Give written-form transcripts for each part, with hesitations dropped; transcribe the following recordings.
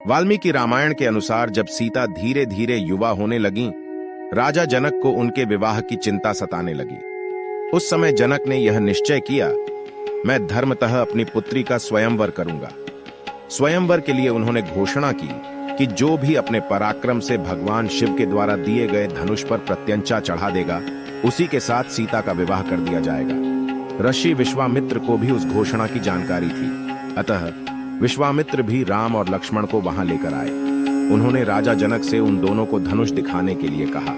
वाल्मीकि रामायण के अनुसार जब सीता धीरे धीरे युवा होने लगी, राजा जनक को उनके विवाह की चिंता सताने लगी। उस समय जनक ने यह निश्चय किया, मैं धर्मतः अपनी पुत्री का स्वयंवर करूंगा। स्वयंवर के लिए उन्होंने घोषणा की कि जो भी अपने पराक्रम से भगवान शिव के द्वारा दिए गए धनुष पर प्रत्यंचा चढ़ा देगा, उसी के साथ सीता का विवाह कर दिया जाएगा। ऋषि विश्वामित्र को भी उस घोषणा की जानकारी थी, अतः विश्वामित्र भी राम और लक्ष्मण को वहां लेकर आए। उन्होंने राजा जनक से उन दोनों को धनुष दिखाने के लिए कहा।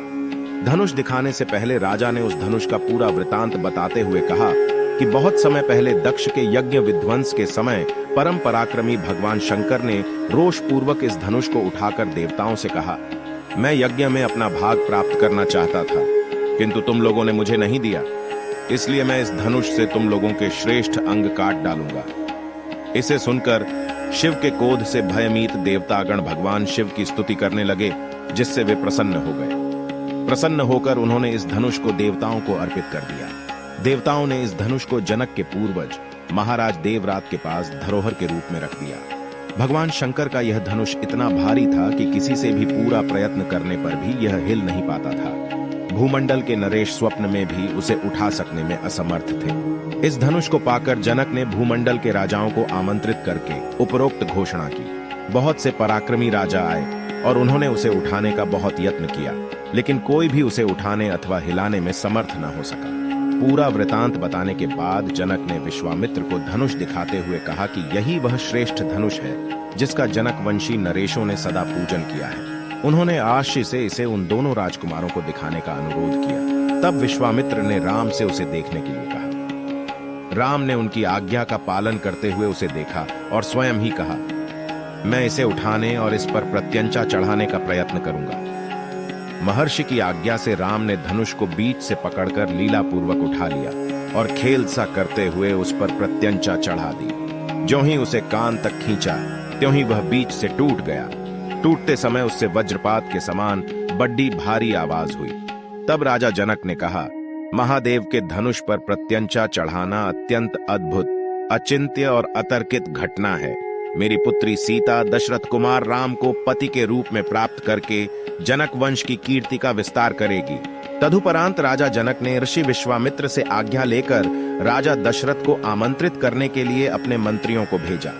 धनुष दिखाने से पहले राजा ने उस धनुष का पूरा वृतांत बताते हुए कहा कि बहुत समय पहले दक्ष के यज्ञ विध्वंस के समय परम पराक्रमी भगवान शंकर ने रोष पूर्वक इस धनुष को उठाकर देवताओं से कहा, मैं यज्ञ में अपना भाग प्राप्त करना चाहता था, किंतु तुम लोगों ने मुझे नहीं दिया, इसलिए मैं इस धनुष से तुम लोगों के श्रेष्ठ अंग काट डालूंगा। इसे सुनकर शिव के क्रोध से भयमीत देवतागण भगवान शिव की स्तुति करने लगे, जिससे वे प्रसन्न हो गए। प्रसन्न होकर उन्होंने इस धनुष को देवताओं को अर्पित कर दिया। देवताओं ने इस धनुष को जनक के पूर्वज महाराज देवरात के पास धरोहर के रूप में रख दिया। भगवान शंकर का यह धनुष इतना भारी था कि किसी से भी पूरा प्रयत्न करने पर भी यह हिल नहीं पाता था। भूमंडल के नरेश स्वप्न में भी उसे उठा सकने में असमर्थ थे। इस धनुष को पाकर जनक ने भूमंडल के राजाओं को आमंत्रित करके उपरोक्त घोषणा की। बहुत से पराक्रमी राजा आए और उन्होंने उसे उठाने का बहुत यत्न किया, लेकिन कोई भी उसे उठाने अथवा हिलाने में समर्थ न हो सका। पूरा वृतांत बताने के बाद जनक ने विश्वामित्र को धनुष दिखाते हुए कहा कि यही वह श्रेष्ठ धनुष है जिसका जनक वंशी नरेशों ने सदा पूजन किया है। उन्होंने आशी से इसे उन दोनों राजकुमारों को दिखाने का अनुरोध किया। तब विश्वामित्र ने राम से उसे देखने के लिए कहा। राम ने उनकी आज्ञा का पालन करते हुए उसे देखा और स्वयं ही कहा, मैं इसे उठाने और इस पर प्रत्यंचा चढ़ाने का प्रयत्न करूंगा। महर्षि की आज्ञा से राम ने धनुष को बीच से पकड़कर लीलापूर्वक उठा लिया और खेल सा करते हुए उस पर प्रत्यंचा चढ़ा दी। ज्यों ही उसे कान तक खींचा, त्यों ही वह बीच से टूट गया। टूटते समय उससे वज्रपात के समान बड़ी भारी आवाज हुई। तब राजा जनक ने कहा, महादेव के धनुष पर प्रत्यंचा चढ़ाना अत्यंत अद्भुत, अचिंत्य और अतर्कित घटना है। मेरी पुत्री सीता दशरथ कुमार राम को पति के रूप में प्राप्त करके जनक वंश की कीर्ति का विस्तार करेगी। तदुपरांत राजा जनक ने ऋषि विश्वामित्र से आज्ञा लेकर राजा दशरथ को आमंत्रित करने के लिए अपने मंत्रियों को भेजा।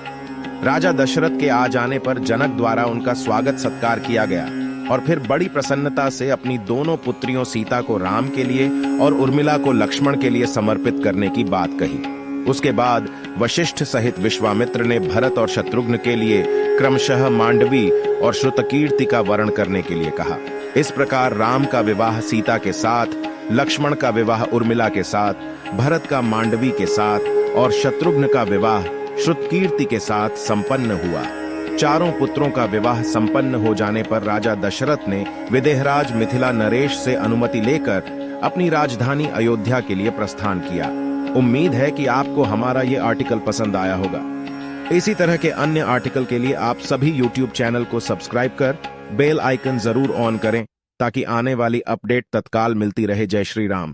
राजा दशरथ के आ जाने पर जनक द्वारा उनका स्वागत सत्कार किया गया और फिर बड़ी प्रसन्नता से अपनी दोनों पुत्रियों सीता को राम के लिए और उर्मिला को लक्ष्मण के लिए समर्पित करने की बात कही। उसके बाद वशिष्ठ सहित विश्वामित्र ने भरत और शत्रुघ्न के लिए क्रमशः मांडवी और श्रुतकीर्ति का वर्ण करने के लिए कहा। इस प्रकार राम का विवाह सीता के साथ, लक्ष्मण का विवाह उर्मिला के साथ, भरत का मांडवी के साथ और शत्रुघ्न का विवाह श्रुतकीर्ति के साथ संपन्न हुआ। चारों पुत्रों का विवाह संपन्न हो जाने पर राजा दशरथ ने विदेहराज मिथिला नरेश से अनुमति लेकर अपनी राजधानी अयोध्या के लिए प्रस्थान किया। उम्मीद है कि आपको हमारा ये आर्टिकल पसंद आया होगा। इसी तरह के अन्य आर्टिकल के लिए आप सभी YouTube चैनल को सब्सक्राइब कर बेल आइकन जरूर ऑन करें ताकि आने वाली अपडेट तत्काल मिलती रहे। जय श्री राम।